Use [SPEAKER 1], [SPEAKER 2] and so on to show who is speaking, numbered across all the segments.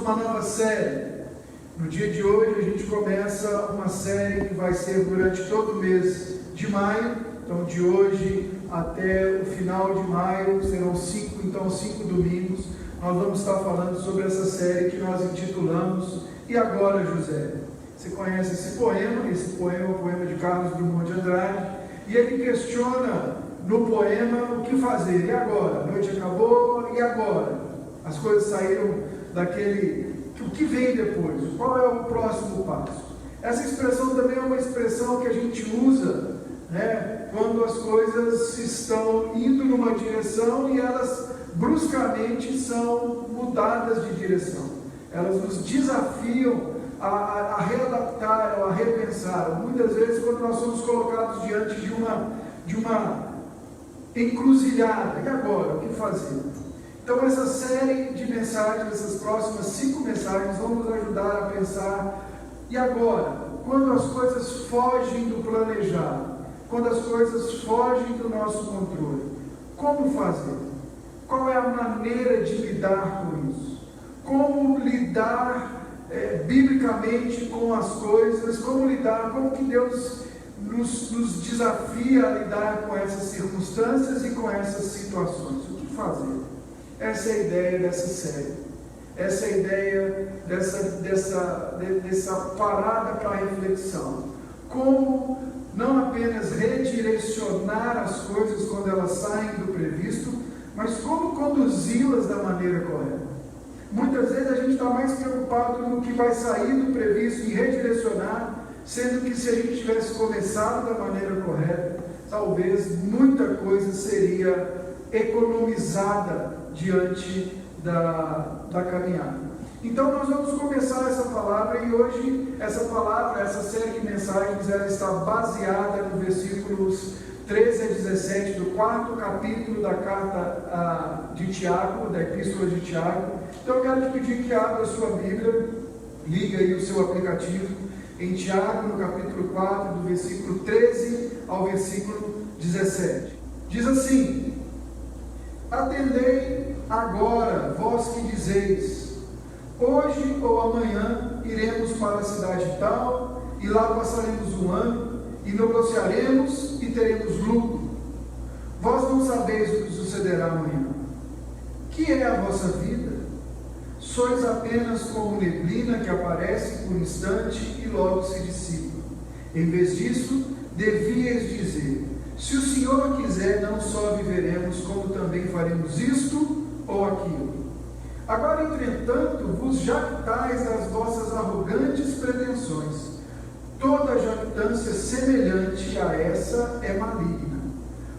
[SPEAKER 1] uma nova série. No dia de hoje a gente começa uma série que vai ser durante todo o mês de maio. Então de hoje até o final de maio serão 5 domingos. Nós vamos estar falando sobre essa série que nós intitulamos E Agora, José? Você conhece esse poema? Esse poema é o poema de Carlos Drummond de Andrade, e ele questiona no poema o que fazer. E agora? A noite acabou, e agora? As coisas saíram daquele... O que vem depois? Qual é o próximo passo? Essa expressão também é uma expressão que a gente usa, né, quando as coisas estão indo numa direção e elas bruscamente são mudadas de direção. Elas nos desafiam a readaptar ou a repensar. Muitas vezes, quando nós somos colocados diante de uma encruzilhada, e agora? O que fazer? Então, essa série de mensagens, essas próximas 5 mensagens, vão nos ajudar a pensar: e agora? Quando as coisas fogem do planejado, quando as coisas fogem do nosso controle, como fazer? Qual é a maneira de lidar com isso? Como lidar biblicamente com as coisas? Como que Deus nos desafia a lidar com essas circunstâncias e com essas situações? O que fazer? Essa é a ideia dessa série. Essa é a ideia dessa parada para a reflexão. Como não apenas redirecionar as coisas quando elas saem do previsto, mas como conduzi-las da maneira correta. Muitas vezes a gente está mais preocupado no que vai sair do previsto e redirecionar, sendo que se a gente tivesse começado da maneira correta, talvez muita coisa seria economizada diante da caminhada. Então nós vamos começar essa palavra, e hoje essa série de mensagens, ela está baseada nos versículos 13 a 17 do 4º capítulo da carta de Tiago, da epístola de Tiago. Então eu quero te pedir que abra a sua Bíblia, liga aí o seu aplicativo em Tiago, no capítulo 4, do versículo 13 ao versículo 17. Diz assim: atendei agora, vós que dizeis, hoje ou amanhã iremos para a cidade tal, e lá passaremos um ano, e negociaremos e teremos lucro. Vós não sabeis o que sucederá amanhã. Que é a vossa vida? Sois apenas como neblina que aparece por instante e logo se dissipa. Em vez disso, devíeis dizer: se o Senhor quiser, não só viveremos, como também faremos isto ou aquilo. Agora, entretanto, vos jactais das vossas arrogantes pretensões. Toda jactância semelhante a essa é maligna.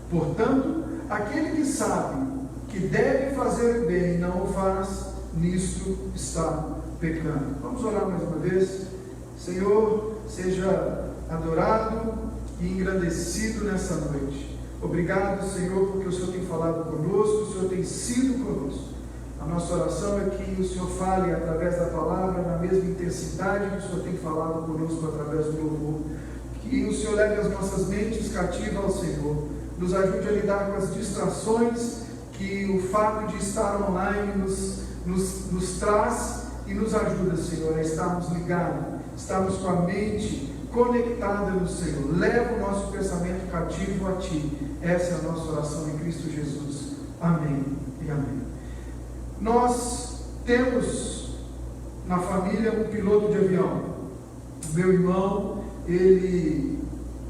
[SPEAKER 1] Portanto, aquele que sabe que deve fazer o bem e não o faz, nisto está pecando. Vamos orar mais uma vez. Senhor, seja adorado e engrandecido nessa noite. Obrigado, Senhor, porque o Senhor tem falado conosco, o Senhor tem sido conosco. A nossa oração é que o Senhor fale através da palavra na mesma intensidade que o Senhor tem falado conosco através do louvor. Que o Senhor leve as nossas mentes cativas ao Senhor, nos ajude a lidar com as distrações que o fato de estar online nos traz, e nos ajuda, Senhor, a estarmos ligados, estarmos com a mente conectada no Senhor. Leva o nosso pensamento cativo a Ti. Essa é a nossa oração em Cristo Jesus. Amém e amém. Nós temos na família um piloto de avião. Meu irmão, ele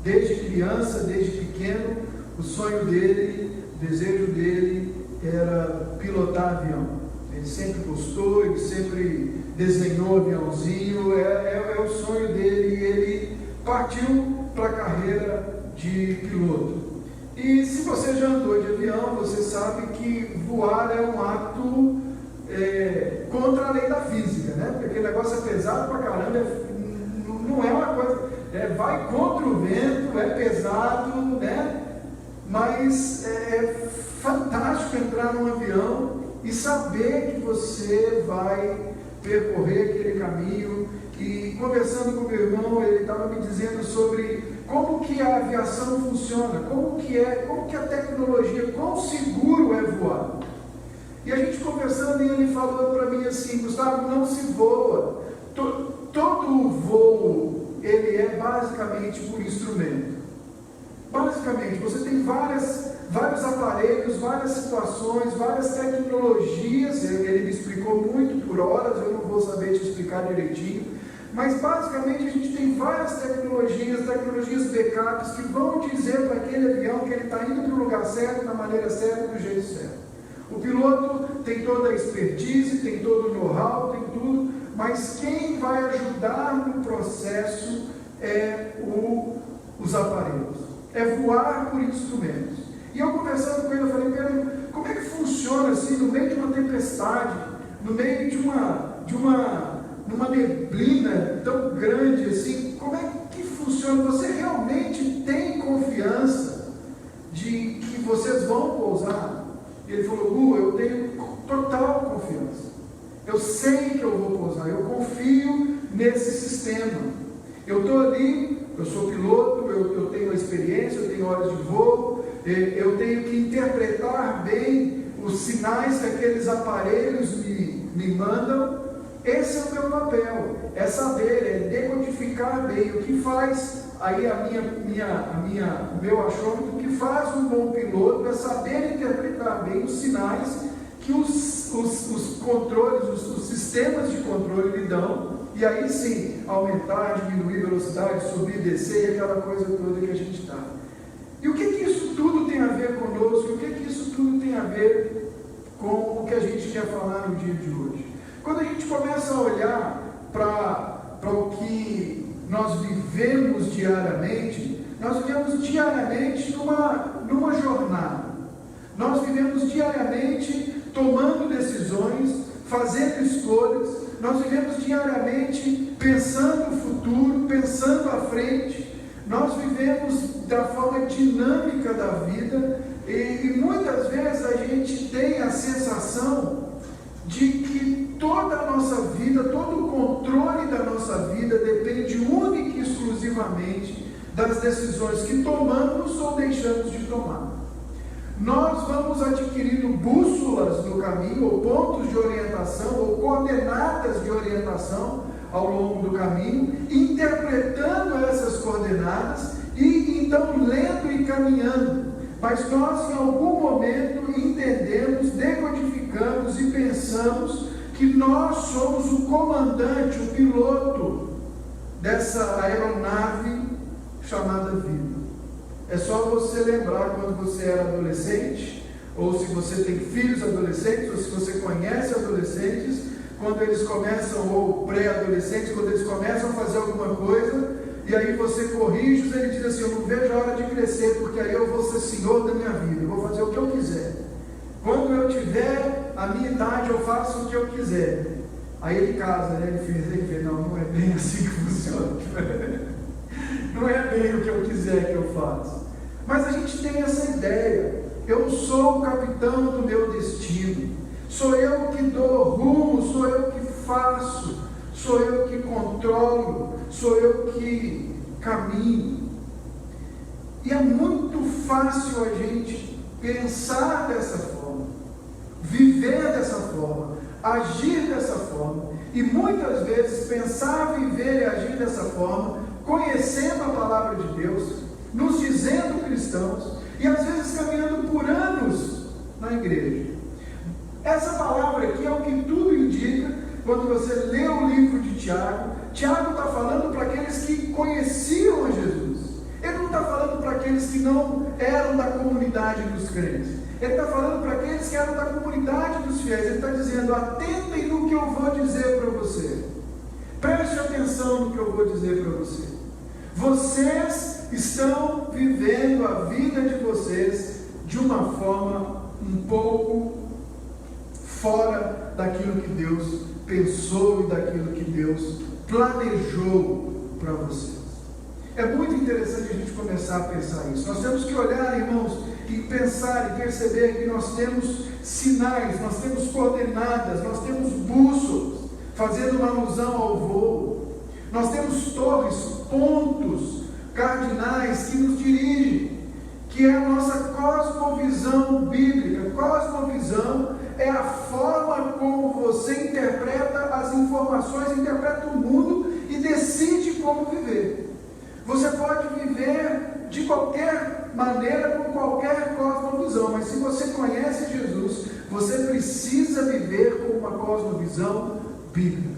[SPEAKER 1] desde criança, desde pequeno, o sonho dele, o desejo dele era pilotar avião. Ele sempre gostou, ele sempre desenhou aviãozinho, é o sonho dele, e ele partiu para a carreira de piloto. E se você já andou de avião, você sabe que voar é um ato contra a lei da física, né? Porque aquele negócio é pesado pra caramba, não é uma coisa, vai contra o vento, é pesado, né? Mas é fantástico entrar num avião e saber que você vai percorrer aquele caminho. E conversando com meu irmão, ele estava me dizendo sobre como que a aviação funciona, como que a tecnologia, quão seguro é voar. E a gente conversando, e ele falou para mim assim: Gustavo, não se voa. Todo voo, ele é basicamente por instrumento. Basicamente, você tem vários aparelhos, várias situações, várias tecnologias. Ele me explicou muito por horas, eu não vou saber te explicar direitinho. Mas basicamente a gente tem várias tecnologias backups, que vão dizer para aquele avião que ele está indo para o lugar certo, da maneira certa, do jeito certo. O piloto tem toda a expertise, tem todo o know-how, tem tudo, mas quem vai ajudar no processo é os aparelhos, é voar por instrumentos. E eu conversando com ele, eu falei: Pedro, como é que funciona assim, no meio de uma tempestade, no meio de numa neblina tão grande assim, como é que funciona? Você realmente tem confiança de que vocês vão pousar? Ele falou: Gu, eu tenho total confiança. Eu sei que eu vou pousar, eu confio nesse sistema. Eu estou ali, eu sou piloto, eu tenho a experiência, eu tenho horas de voo, eu tenho que interpretar bem os sinais que aqueles aparelhos me mandam. Esse é o meu papel, é saber, é decodificar bem. O que faz aí o meu achômetro, o que faz um bom piloto é saber interpretar bem os sinais que os controles, os sistemas de controle lhe dão, e aí sim, aumentar, diminuir velocidade, subir, descer, aquela coisa toda que a gente está. E o que isso tudo tem a ver conosco? O que isso tudo tem a ver com o que a gente quer falar no dia de hoje? Quando a gente começa a olhar para o que nós vivemos diariamente, nós vivemos diariamente numa jornada. Nós vivemos diariamente tomando decisões, fazendo escolhas. Nós vivemos diariamente pensando no futuro, pensando à frente. Nós vivemos da forma dinâmica da vida e muitas vezes a gente tem a sensação de que toda a nossa vida, todo o controle da nossa vida depende única e exclusivamente das decisões que tomamos ou deixamos de tomar. Nós vamos adquirindo bússolas no caminho, ou pontos de orientação, ou coordenadas de orientação ao longo do caminho, interpretando essas coordenadas e então lendo e caminhando. Mas nós em algum momento entendemos, decodificamos e pensamos que nós somos o comandante, o piloto dessa aeronave chamada vida. É só você lembrar quando você era adolescente, ou se você tem filhos adolescentes, ou se você conhece adolescentes, quando eles começam, ou pré-adolescentes, quando eles começam a fazer alguma coisa, e aí você corrige, ele diz assim: eu não vejo a hora de crescer, porque aí eu vou ser senhor da minha vida, eu vou fazer o que eu quiser. Quando eu tiver a minha idade, eu faço o que eu quiser. Aí ele casa, né? Ele fez, não é bem assim que funciona. Não é bem o que eu quiser que eu faço. Mas a gente tem essa ideia: eu sou o capitão do meu destino, sou eu que dou rumo, sou eu que faço, sou eu que controlo, sou eu que caminho. E é muito fácil a gente pensar dessa forma, viver dessa forma, agir dessa forma, e muitas vezes pensar, viver e agir dessa forma, conhecendo a palavra de Deus, nos dizendo cristãos, e às vezes caminhando por anos na igreja. Essa palavra aqui é o que tudo indica. Quando você lê o livro de Tiago, Tiago está falando para aqueles que conheciam a Jesus. Ele não está falando para aqueles que não eram da comunidade dos crentes. Ele está falando para aqueles que eram da comunidade dos fiéis. Ele está dizendo: atentem no que eu vou dizer para você. Preste atenção no que eu vou dizer para você. Vocês estão vivendo a vida de vocês de uma forma um pouco fora daquilo que Deus pensou e daquilo que Deus planejou para vocês. É muito interessante a gente começar a pensar isso. Nós temos que olhar, irmãos, e pensar e perceber que nós temos sinais, nós temos coordenadas, nós temos bússolas, fazendo uma alusão ao voo. Nós temos torres, pontos cardinais que nos dirigem, que é a nossa cosmovisão bíblica. Cosmovisão é a forma como você interpreta as informações, interpreta o mundo e decide como viver. Você pode viver de qualquer maneira, com qualquer cosmovisão, mas se você conhece Jesus, você precisa viver com uma cosmovisão bíblica.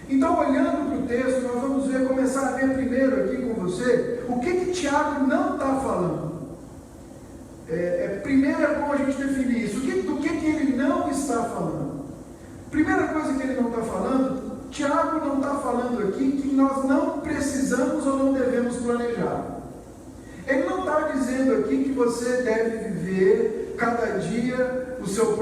[SPEAKER 1] Então, olhando para o texto, nós vamos começar a ver primeiro aqui com você, o que Tiago não está falando. Primeiro é bom a gente definir isso, do que ele não está falando. Primeira coisa que ele não está falando, Tiago não está falando aqui que nós não precisamos ou não devemos planejar. Ele não está dizendo aqui que você deve viver cada dia a sua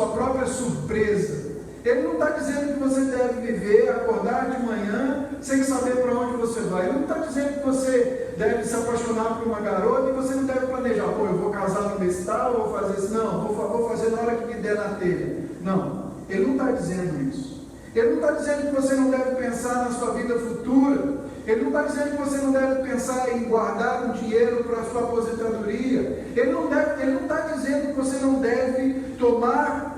[SPEAKER 1] própria surpresa. Ele não está dizendo que você deve viver, acordar de manhã sem saber para onde você vai. Ele não está dizendo que você deve se apaixonar por uma garota e você não deve planejar. Eu vou casar no mês tal, vou fazer isso. Não, vou fazer na hora que me der na telha. Não, ele não está dizendo isso. Ele não está dizendo que você não deve pensar na sua vida futura. Ele não está dizendo que você não deve pensar em guardar um dinheiro para a sua aposentadoria. Ele não está dizendo que você não deve tomar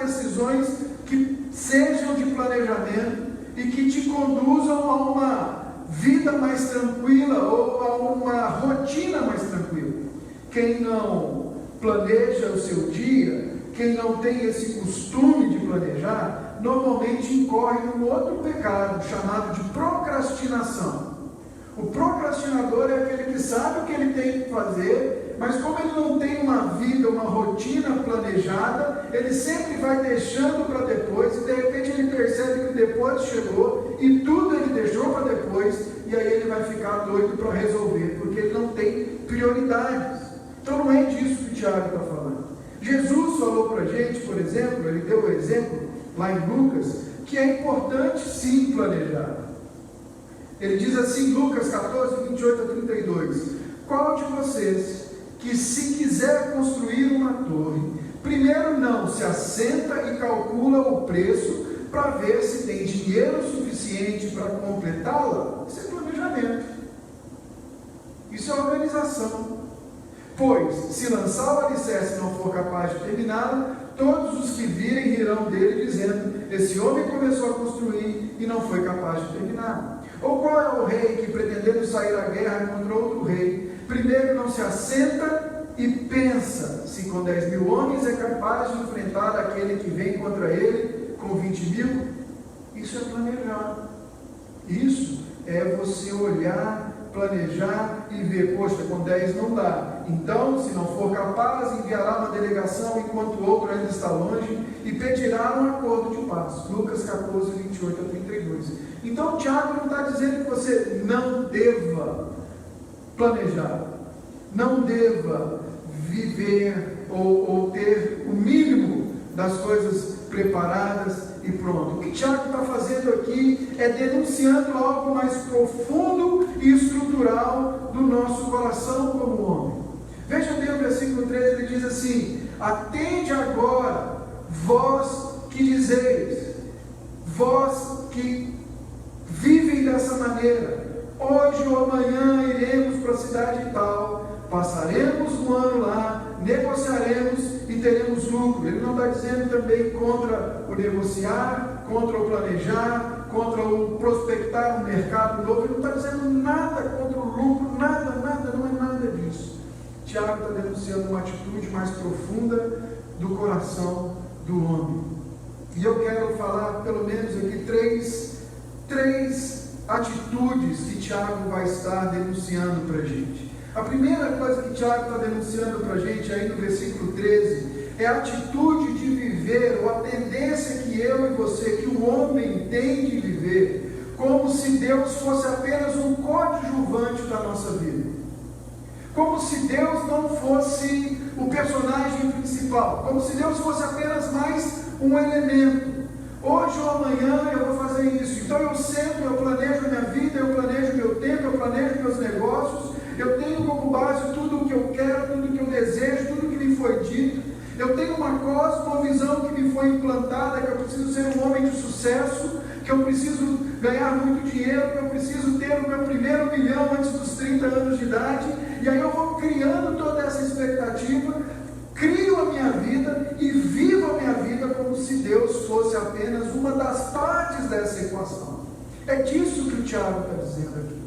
[SPEAKER 1] decisões que sejam de planejamento e que te conduzam a uma vida mais tranquila ou a uma rotina mais tranquila. Quem não planeja o seu dia, quem não tem esse costume de planejar, normalmente incorre num outro pecado chamado de procrastinação. O procrastinador é aquele que sabe o que ele tem que fazer, mas como ele não tem uma vida, uma rotina planejada, ele sempre vai deixando para depois, e de repente ele percebe que o depois chegou, e tudo ele deixou para depois, e aí ele vai ficar doido para resolver, porque ele não tem prioridades. Então não é disso que o Tiago está falando. Jesus falou para a gente, por exemplo, ele deu o exemplo lá em Lucas, que é importante sim planejar. Ele diz assim, Lucas 14, 28 a 32, qual de vocês que se quiser construir uma torre, primeiro não se assenta e calcula o preço para ver se tem dinheiro suficiente para completá-la? Isso é planejamento, isso é organização. Pois, se lançar o alicerce e não for capaz de terminá-la, todos os que virem rirão dele, dizendo, esse homem começou a construir e não foi capaz de terminar. Ou qual é o rei que, pretendendo sair à guerra contra outro rei, primeiro não se assenta e pensa se com 10.000 homens é capaz de enfrentar aquele que vem contra ele com 20.000? Isso é planejar. Isso é você olhar, planejar e ver, poxa, com 10 não dá. Então, se não for capaz, enviará uma delegação enquanto o outro ainda está longe e pedirá um acordo de paz. Lucas 14, 28 a 32. Então, Tiago não está dizendo que você não deva planejar, não deva viver ou ter o mínimo das coisas preparadas e pronto. O que Tiago está fazendo aqui é denunciando algo mais profundo e estrutural do nosso coração como homem. Veja bem o versículo 13, ele diz assim, atende agora, vós que dizeis, vós que vivem dessa maneira, hoje ou amanhã iremos para a cidade tal, passaremos um ano lá, negociaremos e teremos lucro. Ele não está dizendo também contra o negociar, contra o planejar, contra o prospectar um mercado novo. Ele não está dizendo nada contra o lucro, nada, não é nada disso. Tiago está denunciando uma atitude mais profunda do coração do homem. E eu quero falar pelo menos aqui três atitudes que Tiago vai estar denunciando para a gente. A primeira coisa que Tiago está denunciando para a gente aí no versículo 13 é a atitude de viver, ou a tendência que eu e você, que o homem tem de viver, como se Deus fosse apenas um coadjuvante da nossa vida. Como se Deus não fosse o personagem principal, como se Deus fosse apenas mais um elemento. Hoje ou amanhã eu vou fazer isso, então eu sento, eu planejo minha vida, eu planejo meu tempo, eu planejo meus negócios, eu tenho como base tudo o que eu quero, tudo o que eu desejo, tudo o que me foi dito, eu tenho uma cosmovisão que me foi implantada, que eu preciso ser um homem de sucesso, que eu preciso ganhar muito dinheiro, que eu preciso ter o meu primeiro milhão antes dos 30 anos de idade, e aí eu vou criando toda essa expectativa, crio a minha vida e vivo a minha vida como se Deus fosse apenas uma das partes dessa equação. É disso que o Tiago está dizendo aqui.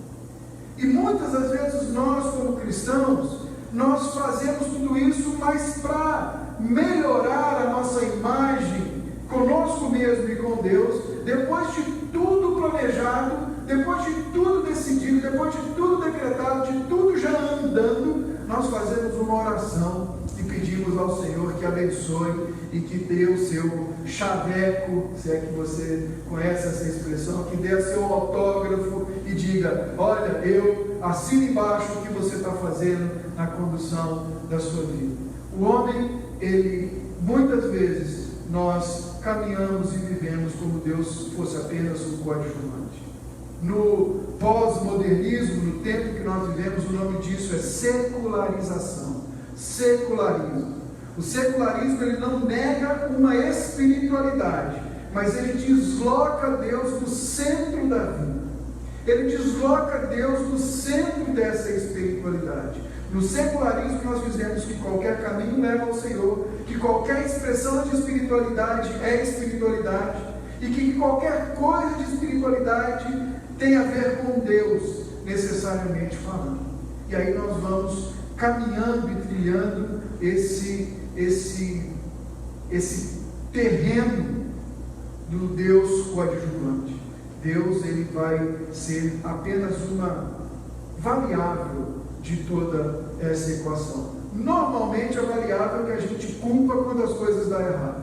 [SPEAKER 1] E muitas das vezes nós, como cristãos, nós fazemos tudo isso, mas para melhorar a nossa imagem conosco mesmo e com Deus, depois de tudo planejado, depois de tudo decidido, depois de tudo decretado, de tudo já andando, nós fazemos uma oração e pedimos ao Senhor que abençoe e que dê o seu chaveco, se é que você conhece essa expressão, que dê o seu autógrafo e diga: olha, eu assino embaixo o que você está fazendo na condução da sua vida. O homem, ele, muitas vezes, nós caminhamos e vivemos como Deus fosse apenas um coadjuvante. No pós-modernismo, no tempo que nós vivemos, o nome disso é secularização. Secularismo. O secularismo, ele não nega uma espiritualidade, mas ele desloca Deus do centro da vida. Ele desloca Deus do centro dessa espiritualidade. No secularismo nós dizemos que qualquer caminho leva ao Senhor, que qualquer expressão de espiritualidade é espiritualidade, e que qualquer coisa de espiritualidade tem a ver com Deus, necessariamente falando. E aí nós vamos caminhando e trilhando esse terreno do Deus coadjuvante. Deus, ele vai ser apenas uma variável de toda essa equação. Normalmente a variável que a gente culpa quando as coisas dão errado.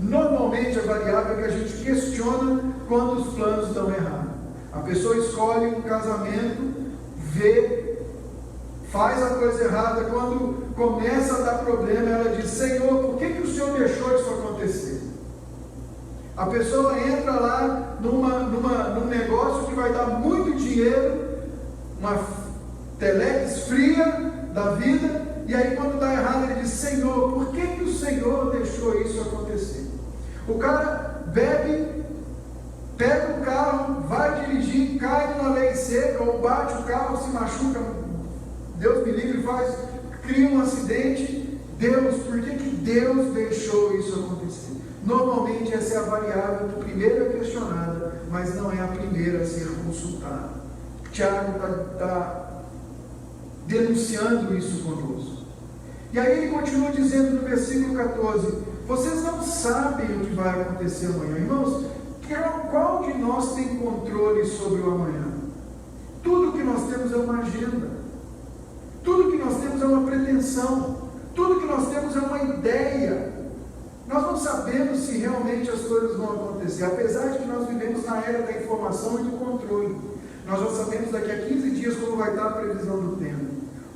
[SPEAKER 1] Normalmente a variável que a gente questiona quando os planos dão errado. A pessoa escolhe um casamento, vê, faz a coisa errada, quando começa a dar problema, ela diz: Senhor, por que o Senhor deixou isso acontecer? A pessoa entra lá num negócio que vai dar muito dinheiro, uma telex fria da vida, e aí quando dá errado ele diz: Senhor, por que o Senhor deixou isso acontecer? O cara bebe, pega o carro, vai dirigir, cai numa lei seca, ou bate o carro, se machuca, Deus me livre, cria um acidente. Deus, por que Deus deixou isso acontecer? Normalmente essa é a variável que primeiro é questionada, mas não é a primeira a ser consultada. Tiago está denunciando isso conosco. E aí ele continua dizendo no versículo 14: vocês não sabem o que vai acontecer amanhã. Irmãos, qual de nós tem controle sobre o amanhã? Tudo que nós temos é uma agenda, tudo que nós temos é uma pretensão, tudo que nós temos é uma ideia. Nós não sabemos se realmente as coisas vão acontecer, apesar de que nós vivemos na era da informação e do controle. Nós já sabemos daqui a 15 dias como vai estar a previsão do tempo,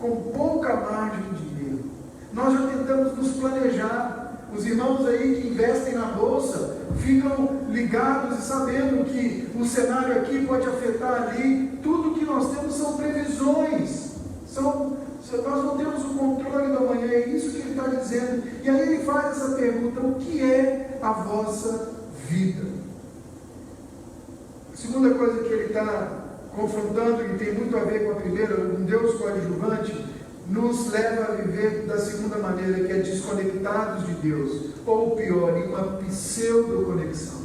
[SPEAKER 1] com pouca margem de erro. Nós já tentamos nos planejar. Os irmãos aí que investem na bolsa ficam ligados e sabendo que o cenário aqui pode afetar ali. Tudo que nós temos são previsões, nós não temos o controle do amanhã. É isso que ele está dizendo. E aí ele faz essa pergunta: o que é a vossa vida? A segunda coisa que ele está confrontando, e tem muito a ver com a primeira, um Deus coadjuvante, nos leva a viver da segunda maneira, que é desconectados de Deus, ou pior, em uma pseudo-conexão.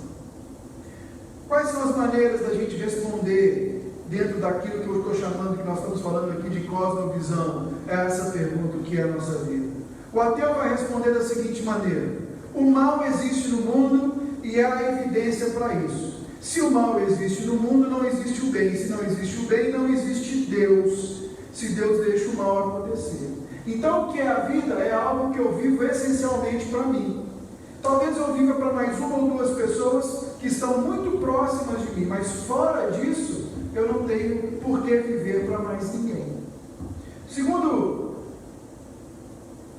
[SPEAKER 1] Quais são as maneiras da gente responder dentro daquilo que eu estou chamando, que nós estamos falando aqui de cosmovisão, é essa pergunta: o que é a nossa vida? O ateu vai responder da seguinte maneira: o mal existe no mundo e há evidência para isso. Se o mal existe no mundo, não existe o bem. Se não existe o bem, não existe Deus. Se Deus deixa o mal acontecer. Então, o que é a vida? É algo que eu vivo essencialmente para mim. Talvez eu viva para mais uma ou duas pessoas que estão muito próximas de mim, mas fora disso, eu não tenho por que viver para mais ninguém. Segundo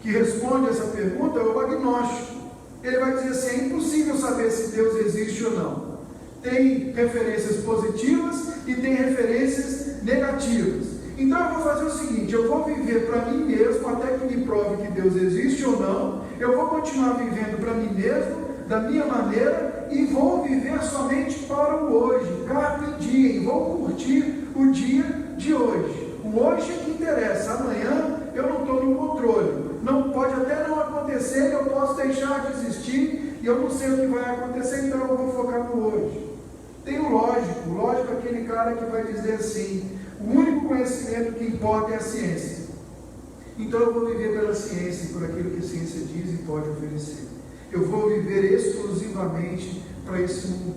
[SPEAKER 1] que responde essa pergunta é o agnóstico. Ele vai dizer assim: é impossível saber se Deus existe ou não. Tem referências positivas e tem referências negativas. Então eu vou fazer o seguinte: eu vou viver para mim mesmo até que me prove que Deus existe ou não. Eu vou continuar vivendo para mim mesmo, da minha maneira, e vou viver somente para o hoje, carpe diem, vou curtir o dia de hoje. O hoje é que interessa. Amanhã eu não estou no controle. Não pode até deixar de existir e eu não sei o que vai acontecer, então eu vou focar no hoje. Tem o lógico aquele cara que vai dizer assim: o único conhecimento que importa é a ciência. Então eu vou viver pela ciência e por aquilo que a ciência diz e pode oferecer. Eu vou viver exclusivamente para esse mundo.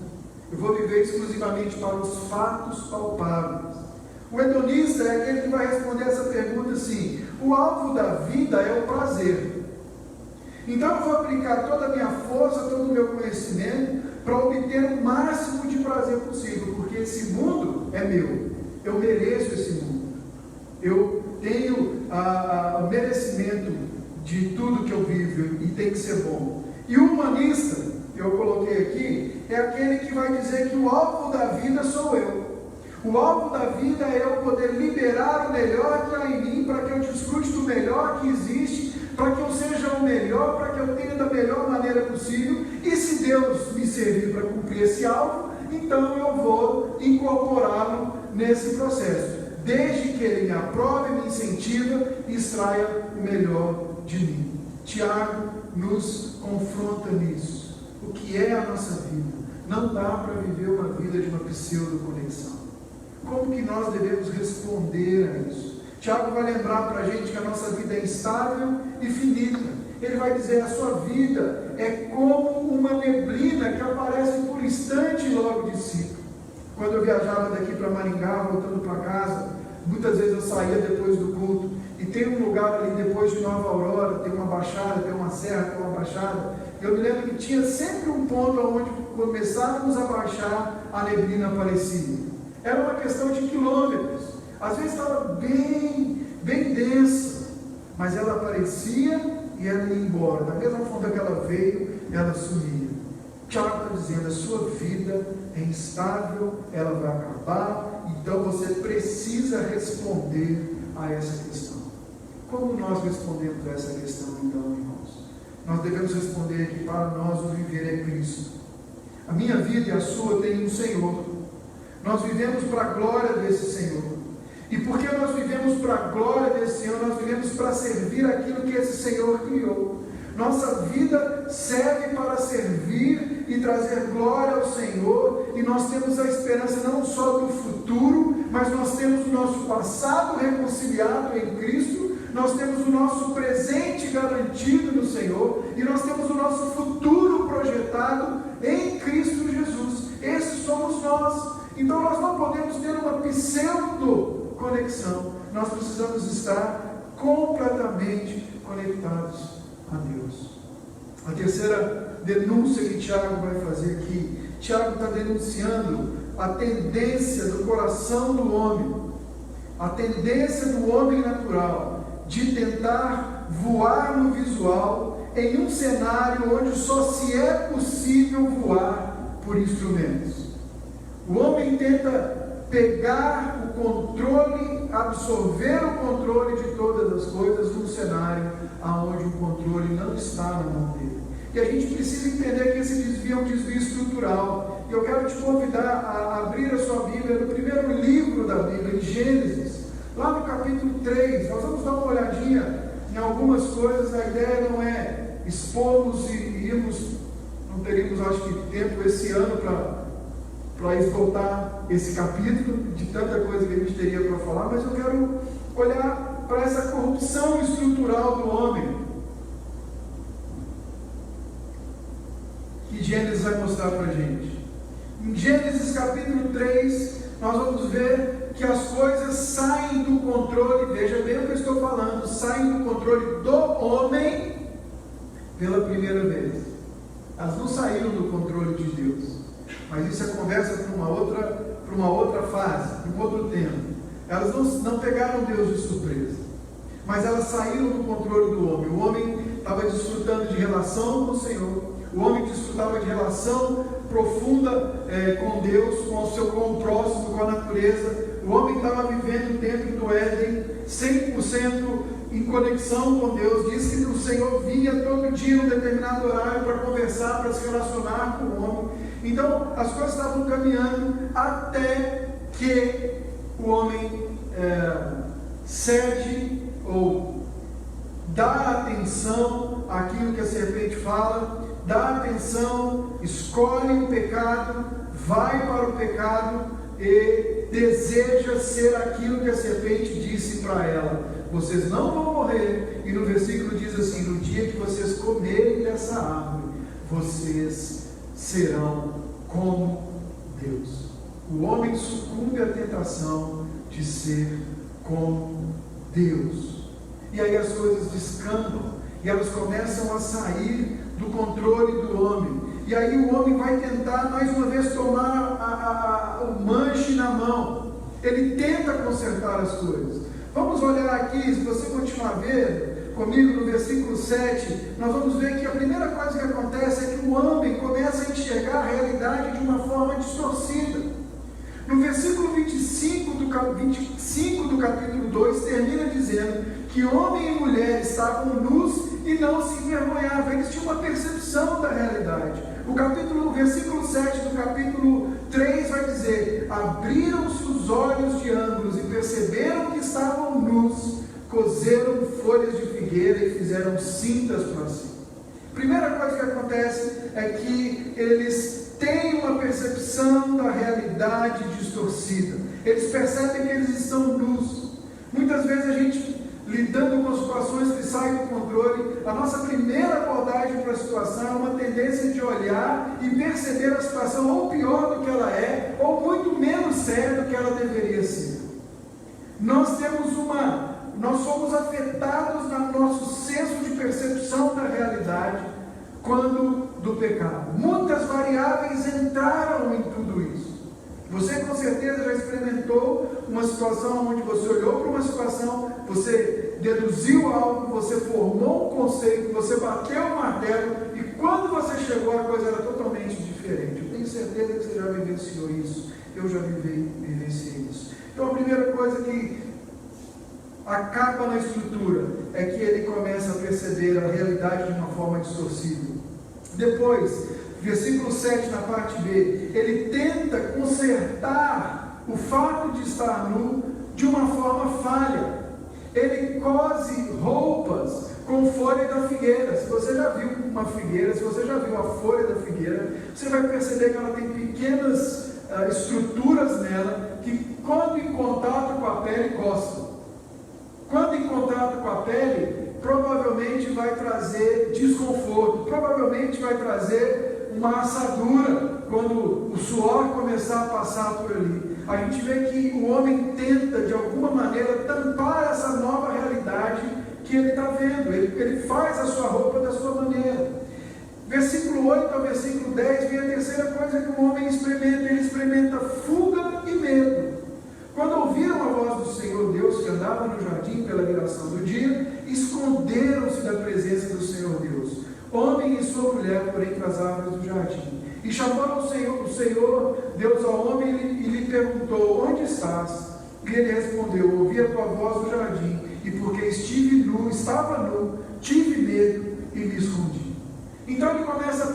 [SPEAKER 1] Eu vou viver exclusivamente para os fatos palpáveis. O hedonista é aquele que vai responder essa pergunta assim: o alvo da vida é o prazer. Então eu vou aplicar toda a minha força, todo o meu conhecimento para obter o máximo de prazer possível, porque esse mundo é meu. Eu mereço esse mundo. Eu tenho o merecimento de tudo que eu vivo e tem que ser bom. E o humanista, que eu coloquei aqui, é aquele que vai dizer que o alvo da vida sou eu. O alvo da vida é eu poder liberar o melhor que há em mim, para que eu desfrute do melhor que existe, para que eu seja o melhor, para que eu tenha da melhor maneira possível. E se Deus me servir para cumprir esse alvo, então eu vou incorporá-lo nesse processo, desde que ele me aprove, me incentiva e extraia o melhor de mim. Tiago nos confronta nisso. O que é a nossa vida? Não dá para viver uma vida de uma pseudo-conexão. Como que nós devemos responder a isso? Tiago vai lembrar para a gente que a nossa vida é instável e finita. Ele vai dizer: a sua vida é como uma neblina que aparece por instante e logo dissipa. Quando eu viajava daqui para Maringá, voltando para casa, muitas vezes eu saía depois do culto, e tem um lugar ali depois de Nova Aurora, tem uma baixada, tem uma serra, tem uma baixada. Eu me lembro que tinha sempre um ponto onde começávamos a baixar, a neblina aparecia. Era uma questão de quilômetros. Às vezes estava bem densa, mas ela aparecia e ela ia embora. Da mesma forma que ela veio, ela sumia. Tiago está dizendo: a sua vida é instável, ela vai acabar, então você precisa responder a essa questão. Como nós respondemos a essa questão, então, irmãos? Nós devemos responder que para nós o viver é Cristo. A minha vida e a sua têm um Senhor. Nós vivemos para a glória desse Senhor. E porque nós vivemos para a glória desse Senhor, nós vivemos para servir aquilo que esse Senhor criou. Nossa vida serve para servir e trazer glória ao Senhor, e nós temos a esperança não só do futuro, mas nós temos o nosso passado reconciliado em Cristo, nós temos o nosso presente garantido no Senhor, e nós temos o nosso futuro projetado em Cristo Jesus. Esses somos nós. Então nós não podemos ter uma pseudo-conexão, nós precisamos estar completamente conectados a Deus. A terceira denúncia que Tiago vai fazer aqui: Tiago está denunciando a tendência do coração do homem, a tendência do homem natural de tentar voar no visual em um cenário onde só se é possível voar por instrumentos. O homem tenta pegar o controle, absorver o controle de todas as coisas num cenário onde o controle não está na mão dele. E a gente precisa entender que esse desvio é um desvio estrutural. E eu quero te convidar a abrir a sua Bíblia no primeiro livro da Bíblia, em Gênesis, lá no capítulo 3. Nós vamos dar uma olhadinha em algumas coisas. A ideia não é expormos e irmos, não teríamos, acho que, tempo esse ano para esgotar esse capítulo, de tanta coisa que a gente teria para falar, mas eu quero olhar para essa corrupção estrutural do homem, que Gênesis vai mostrar para a gente. Em Gênesis capítulo 3, nós vamos ver que as coisas saem do controle, veja bem o que eu estou falando, saem do controle do homem pela primeira vez. Elas não saíram do controle de Deus. Mas isso é conversa para uma outra fase, para um outro tempo. Elas não pegaram Deus de surpresa, mas elas saíram do controle do homem. O homem estava desfrutando de relação com o Senhor, o homem desfrutava de relação profunda com Deus, com o próximo, com a natureza. O homem estava vivendo dentro do Éden, 100% em conexão com Deus. Diz que o Senhor vinha todo dia em um determinado horário para conversar, para se relacionar com o homem. Então as coisas estavam caminhando até que o homem cede ou dá atenção àquilo que a serpente fala, dá atenção, escolhe o pecado, vai para o pecado e deseja ser aquilo que a serpente disse para ela: vocês não vão morrer. E no versículo diz assim: no dia que vocês comerem dessa árvore, vocês serão como Deus. O homem sucumbe à tentação de ser como Deus. E aí as coisas descambam e elas começam a sair do controle do homem. E aí o homem vai tentar mais uma vez tomar o manche na mão. Ele tenta consertar as coisas. Vamos olhar aqui, se você continuar vendo comigo no versículo 7, nós vamos ver que a primeira coisa que acontece é que o homem começa a enxergar a realidade de uma forma distorcida. No versículo 25 do capítulo 2, termina dizendo que homem e mulher estavam nus e não se envergonhavam. Eles tinham uma percepção da realidade. O versículo 7 do capítulo 3 vai dizer: abriram-se os olhos de ambos e perceberam que estavam nus, cozeram folhas de figueira e fizeram cintas para si. Primeira coisa que acontece é que eles têm uma percepção da realidade distorcida. Eles percebem que eles estão nus. Muitas vezes a gente, lidando com situações que saem do controle, a nossa primeira abordagem para a situação é uma tendência de olhar e perceber a situação ou pior do que ela é, ou muito menos séria do que ela deveria ser. Nós somos afetados no nosso senso de percepção da realidade quando do pecado. Muitas variáveis entraram em tudo isso. Você com certeza já experimentou uma situação onde você olhou para uma situação, você deduziu algo, você formou um conceito, você bateu o martelo, e quando você chegou a coisa era totalmente diferente. Eu tenho certeza que você já vivenciou isso. Eu já vivenciei isso. Então a primeira coisa que acaba na estrutura é que ele começa a perceber a realidade de uma forma distorcida. Depois, versículo 7 na parte B, ele tenta consertar o fato de estar nu de uma forma falha. Ele cose roupas com folha da figueira. Se você já viu uma figueira, se você já viu a folha da figueira, você vai perceber que ela tem pequenas estruturas nela que, quando em contato com a pele, coçam. Quando em contato com a pele, provavelmente vai trazer desconforto, provavelmente vai trazer uma assadura quando o suor começar a passar por ali. A gente vê que o homem tenta de alguma maneira tampar essa nova realidade que ele está vendo. Ele faz a sua roupa da sua maneira. Versículo 8 ao versículo 10 vem a terceira coisa que o homem experimenta. Ele experimenta fuga e medo. Quando ouviram a voz do Senhor Deus que andava no jardim pela viração do dia, esconderam-se da presença do Senhor Deus, homem e sua mulher, por entre as árvores do jardim. E chamou o Senhor Deus ao homem e lhe perguntou: onde estás? E ele respondeu: ouvi a tua voz no jardim, e porque estava nu, tive medo e me escondi. Então ele começa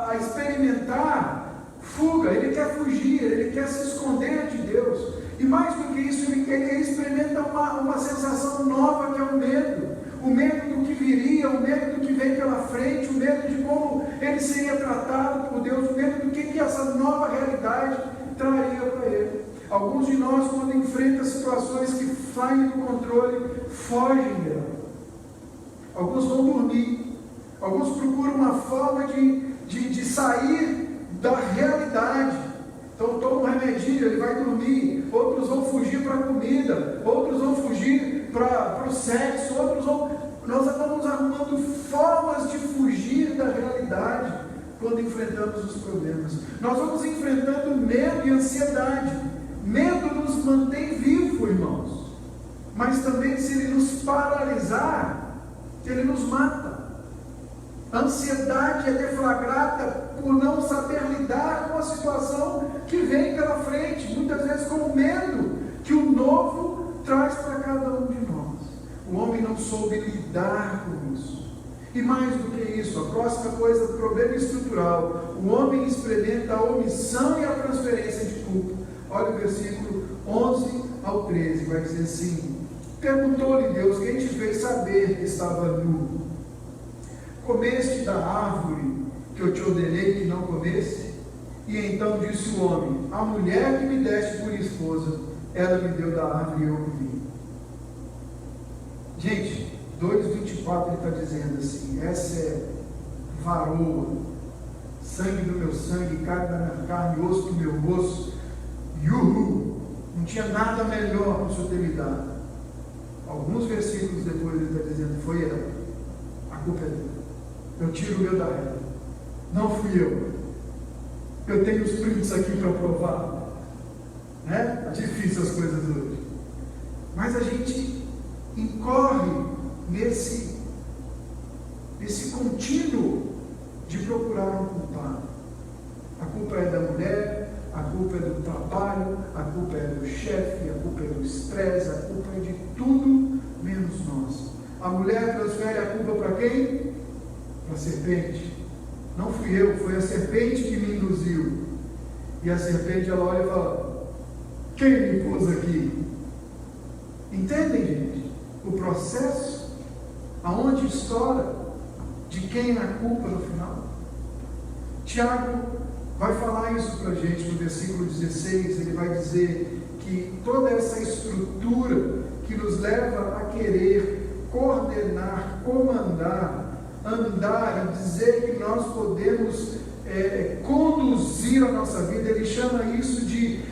[SPEAKER 1] a experimentar fuga, ele quer fugir, ele quer se esconder de Deus. E mais do que isso, ele experimenta uma sensação nova, que é o medo. O medo do que viria, o medo do que vem pela frente, o medo de como ele seria tratado por Deus, o medo do que essa nova realidade traria para ele. Alguns de nós, quando enfrentam situações que saem do controle, fogem dela. Alguns vão dormir. Alguns procuram uma forma de sair da realidade. Então toma um remedinho, ele vai dormir. Outros vão fugir para a comida, outros vão fugir para o sexo, outros vão... Nós estamos arrumando formas de fugir da realidade quando enfrentamos os problemas. Nós vamos enfrentando medo e ansiedade. Medo nos mantém vivos, irmãos. Mas também, se ele nos paralisar, ele nos mata. A ansiedade é deflagrada por não saber lidar com a situação que vem pela frente, muitas vezes com o medo que o novo traz para cada um de nós. O homem não soube lidar com isso. E mais do que isso, a próxima coisa, o problema estrutural: o homem experimenta a omissão e a transferência de culpa. Olha o versículo 11 ao 13, vai dizer assim: Perguntou-lhe Deus: quem te fez saber que estava nu? Comeste da árvore que eu te ordenei que não comesse? E então disse o homem: a mulher que me deste por esposa, ela me deu da árvore e eu comi. Gente, 2:24 ele está dizendo assim: essa é varoa, sangue do meu sangue, carne da minha carne, osso do meu osso. Yuhu! Não tinha nada melhor para o senhor ter me dado. Alguns versículos depois ele está dizendo: foi ela, a culpa é dela. Eu tiro o meu da ela, não fui eu. Eu tenho os prints aqui para provar. Né? É difícil as coisas hoje. Mas a gente incorre nesse contínuo de procurar um culpado. A culpa é da mulher, a culpa é do trabalho, a culpa é do chefe, a culpa é do estresse, a culpa é de tudo menos nós. A mulher transfere a culpa para quem? Para a serpente. Não fui eu, foi a serpente que me induziu. E a serpente, ela olha e fala: quem me pôs aqui? Entendem, gente? O processo, aonde estoura, de quem é a culpa no final? Tiago vai falar isso para a gente no versículo 16. Ele vai dizer que toda essa estrutura que nos leva a querer coordenar, comandar, andar e dizer que nós podemos conduzir a nossa vida, ele chama isso de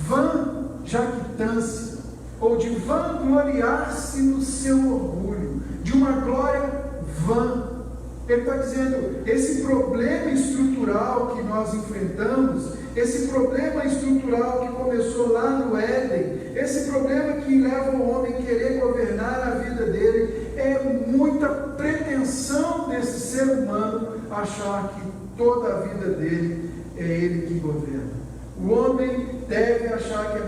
[SPEAKER 1] vã jactância, ou de vangloriar-se no seu orgulho, de uma glória vã. Ele está dizendo, esse problema estrutural que nós enfrentamos, esse problema estrutural que começou lá no Éden, esse problema que leva o homem a querer governar a vida dele, é muita pretensão desse ser humano achar que toda a vida dele é ele que governa. O homem deve achar que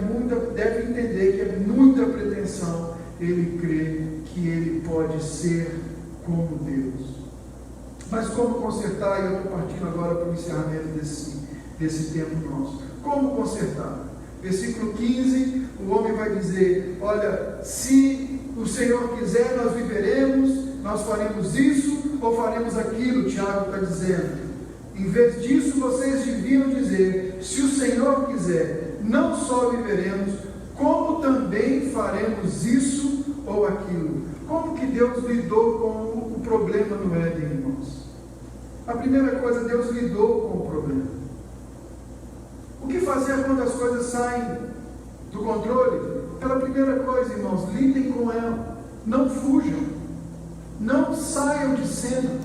[SPEAKER 1] deve entender que é muita pretensão ele crer que ele pode ser como Deus. Mas como consertar? E eu estou partindo agora para o encerramento desse tempo nosso. Como consertar? Versículo 15, o homem vai dizer: olha, se o Senhor quiser, nós viveremos, nós faremos isso ou faremos aquilo. Tiago está dizendo. Em vez disso, vocês deviam dizer: se o Senhor quiser, não só viveremos, como também faremos isso ou aquilo. Como que Deus lidou com o problema no Éden, irmãos? A primeira coisa, Deus lidou com o problema. O que fazer quando as coisas saem do controle? Pela primeira coisa, irmãos, lidem com ela. Não fujam. Não saiam de cena.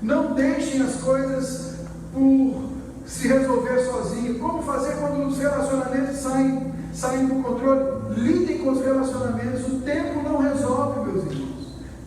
[SPEAKER 1] Não deixem as coisas por se resolver sozinho. Como fazer quando os relacionamentos saem do controle? Lidem com os relacionamentos. O tempo não resolve, meus irmãos.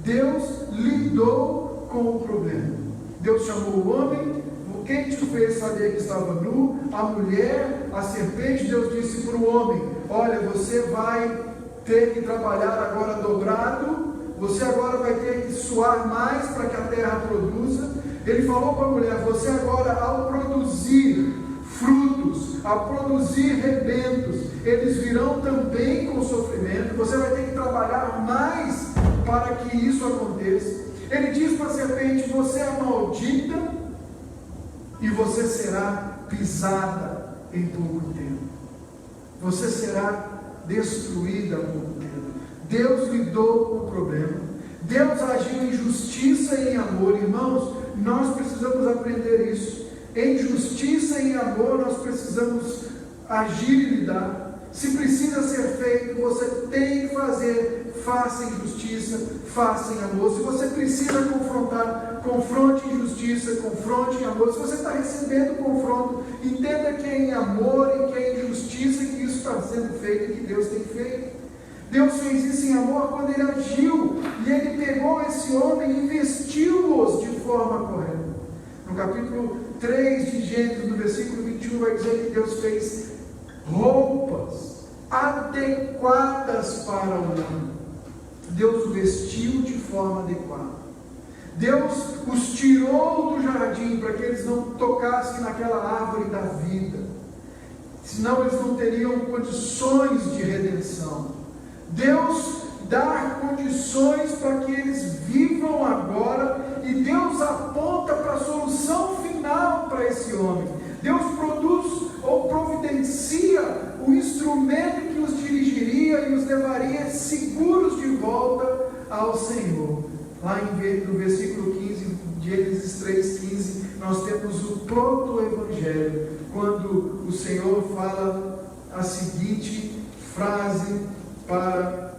[SPEAKER 1] Deus lidou com o problema. Deus chamou o homem. Quem te fez saber que estava nu? A mulher, a serpente. Deus disse para o homem: olha, você vai ter que trabalhar agora dobrado. Você agora vai ter que suar mais para que a terra produza. Ele falou para a mulher: você agora, ao produzir frutos, ao produzir rebentos, eles virão também com sofrimento. Você vai ter que trabalhar mais para que isso aconteça. Ele diz para a serpente: você é maldita e você será pisada em pouco tempo. Você será destruída em pouco tempo. Deus lidou com o problema. Deus agiu em justiça e em amor. Irmãos, nós precisamos aprender isso. Em justiça e em amor nós precisamos agir e lidar. Se precisa ser feito, você tem que fazer. Faça em justiça, faça em amor. Se você precisa confrontar, confronte em justiça, confronte em amor. Se você está recebendo confronto, entenda que é em amor e que é em justiça que isso está sendo feito e que Deus tem feito. Deus fez isso em amor quando Ele agiu, e Ele pegou esse homem e vestiu-os de forma correta. No capítulo 3 de Gênesis, no versículo 21, vai dizer que Deus fez roupas adequadas para o homem. Deus o vestiu de forma adequada. Deus os tirou do jardim para que eles não tocassem naquela árvore da vida, senão eles não teriam condições de redenção. Deus dar condições para que eles vivam agora, e Deus aponta para a solução final para esse homem. Deus produz ou providencia o instrumento que os dirigiria e os levaria seguros de volta ao Senhor. Lá no versículo 15 de Gênesis 3,15, nós temos o proto-evangelho, quando o Senhor fala a seguinte frase para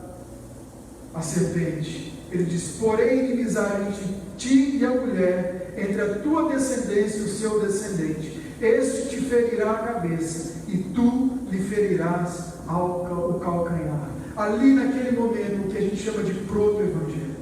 [SPEAKER 1] a serpente. Ele diz: porém inimizade entre ti e a mulher, entre a tua descendência e o seu descendente. Este te ferirá a cabeça, e tu lhe ferirás o calcanhar. Ali naquele momento, o que a gente chama de proto-evangelho,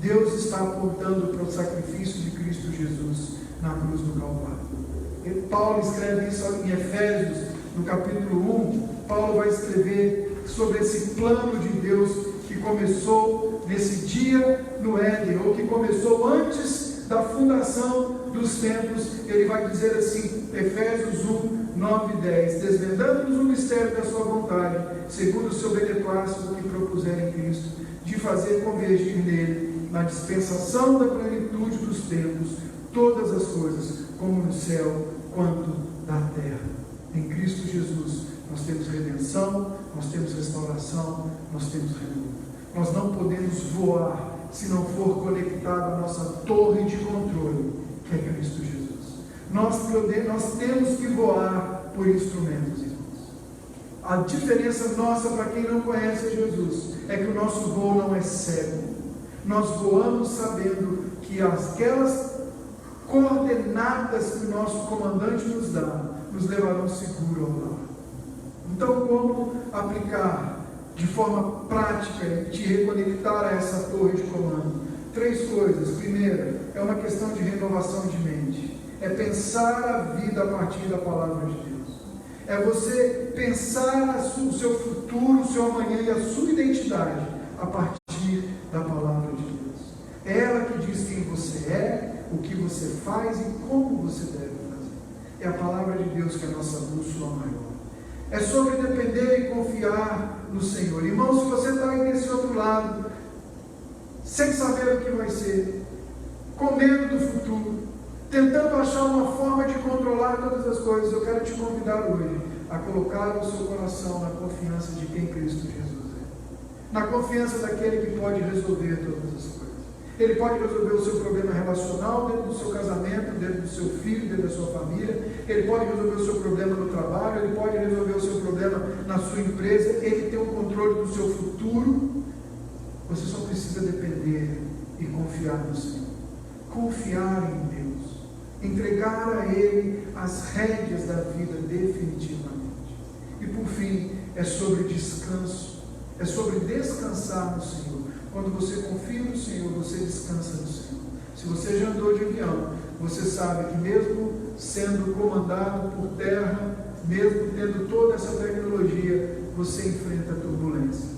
[SPEAKER 1] Deus está apontando para o sacrifício de Cristo Jesus na cruz do Calvário. Paulo escreve isso em Efésios, no capítulo 1. Paulo vai escrever sobre esse plano de Deus que começou nesse dia no Éden, ou que começou antes da fundação dos tempos. Ele vai dizer assim, Efésios 1, 9 e 10: desvendando-nos o mistério da sua vontade, segundo o seu beneplácito que propuser em Cristo, de fazer convergir nele, na dispensação da plenitude dos tempos, todas as coisas, como no céu quanto na terra. Em Cristo Jesus nós temos redenção, nós temos restauração, nós temos renovo. Nós não podemos voar se não for conectado à nossa torre de controle, que é Cristo Jesus. Nós temos que voar por instrumentos, irmãos. A diferença nossa, para quem não conhece Jesus, é que o nosso voo não é cego. Nós voamos sabendo que aquelas coordenadas que o nosso comandante nos dá, nos levarão seguro ao lar. Então, como aplicar de forma prática e te reconectar a essa torre de comando? 3 coisas. Primeira, é uma questão de renovação de mente. É pensar a vida a partir da palavra de Deus. É você pensar o seu futuro, o seu amanhã e a sua identidade a partir da palavra de Deus. É ela que diz quem você é, o que você faz e como você deve fazer. É a palavra de Deus que é a nossa bússola maior. É sobre depender e confiar no Senhor. Irmão, se você está aí desse outro lado, sem saber o que vai ser, com medo do futuro, tentando achar uma forma de controlar todas as coisas, eu quero te convidar hoje a colocar o seu coração na confiança de quem Cristo Jesus é. Na confiança daquele que pode resolver todas as coisas. Ele pode resolver o seu problema relacional dentro do seu casamento, dentro do seu filho, dentro da sua família. Ele pode resolver o seu problema no trabalho, ele pode resolver o seu problema na sua empresa. Ele tem o controle do seu futuro. Você só precisa depender e confiar no Senhor. Confiar em Deus. Entregar a Ele as rédeas da vida definitivamente. E por fim, é sobre descanso. É sobre descansar no Senhor. Quando você confia no Senhor, você descansa no Senhor. Se você já andou de avião, você sabe que mesmo sendo comandado por terra, mesmo tendo toda essa tecnologia, você enfrenta turbulência.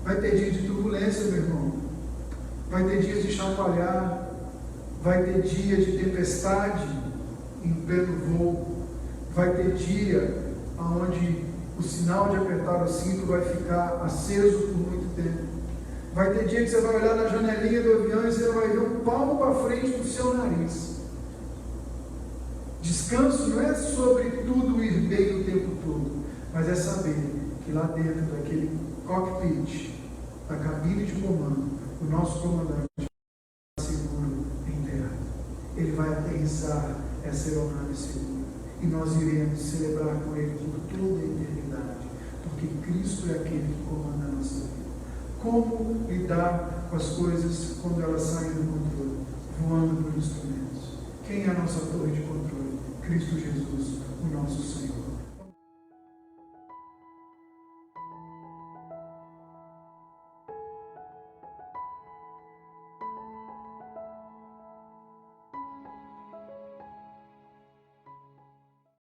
[SPEAKER 1] Vai ter dia de turbulência, meu irmão. Vai ter dias de chacoalhar. Vai ter dia de tempestade em pleno voo. Vai ter dia onde o sinal de apertar o cinto vai ficar aceso por muito tempo. Vai ter dia que você vai olhar na janelinha do avião e você vai ver um palmo para frente do seu nariz. Descanso não é sobre tudo ir bem o tempo todo, mas é saber que lá dentro daquele cockpit, da cabine de comando, o nosso comandante está seguro em terra. Ele vai aterrissar essa aeronave segura. E nós iremos celebrar com Ele por toda a eternidade, porque Cristo é aquele que comanda a nossa vida. Como lidar com as coisas quando elas saem do controle? Voando por instrumentos. Quem é a nossa torre de controle? Cristo Jesus, o nosso Senhor.